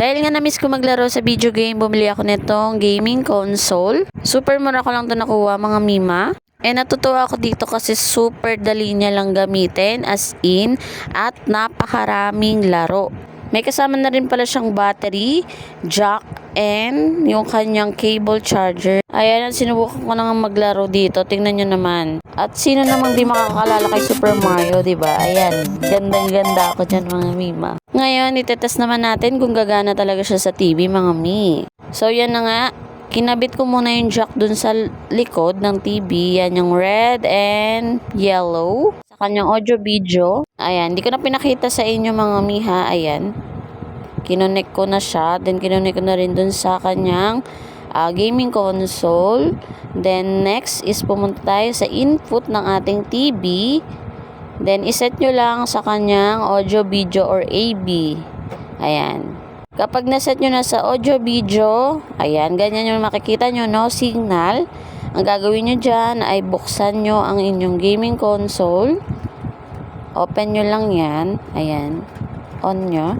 Dahil nga na-miss ko maglaro sa video game, bumili ako nitong gaming console. Super mura ko lang ito nakuha mga mima. Natutuwa ako dito kasi super dali niya lang gamitin as in at napakaraming laro. May kasama na rin pala siyang battery, jack, and yung kanyang cable charger. Ayan, sinubukan ko na nga maglaro dito. Tingnan nyo naman. At sino namang di makakalala kay Super Mario, diba? Ayan, gandang-ganda ako dyan mga mima. Ngayon, itetest naman natin kung gagana talaga siya sa TV mga mi. So, yan na nga. Kinabit ko muna yung jack dun sa likod ng TV. Yan yung red and yellow. Sa kanyang audio video. Ayan, di ko na pinakita sa inyo mga miha. Ayan. Kinonek ko na siya. Then, kinonek ko na rin dun sa kanyang gaming console. Then, next is pumunta tayo sa input ng ating TV. Then, iset nyo lang sa kanyang audio video or AB. Ayan. Kapag naset nyo na sa audio video, ayan, ganyan yung makikita nyo, no signal. Ang gagawin nyo dyan ay buksan nyo ang inyong gaming console. Open nyo lang yan. Ayan. On nyo.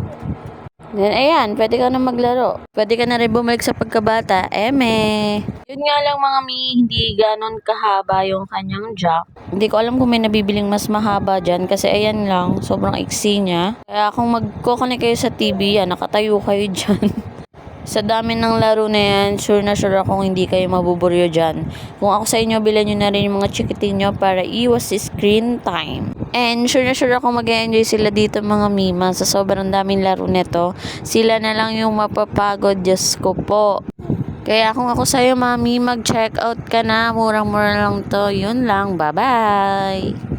Then, ayan, pwede ka na maglaro. Pwede ka na rin bumalik sa pagkabata. Yun nga lang mga mi, hindi ganon kahaba yung kanyang jack. Hindi ko alam kung may nabibiling mas mahaba dyan kasi ayan lang, sobrang iksi niya. Kaya kung magkoconnect kayo sa TV, yan, nakatayo kayo dyan. Sa dami ng laro na yan, sure na sure akong hindi kayo mabuburyo dyan. Kung ako sa inyo, bilan nyo na rin yung mga chikiting nyo para iwas screen time. And sure na sure akong mag-enjoy sila dito mga mima. Sa sobrang daming laro neto, sila na lang yung mapapagod, Diyos ko po. Kaya kung ako sa'yo mami, mag-check out ka na. Murang-mura lang to. Yun lang. Bye-bye!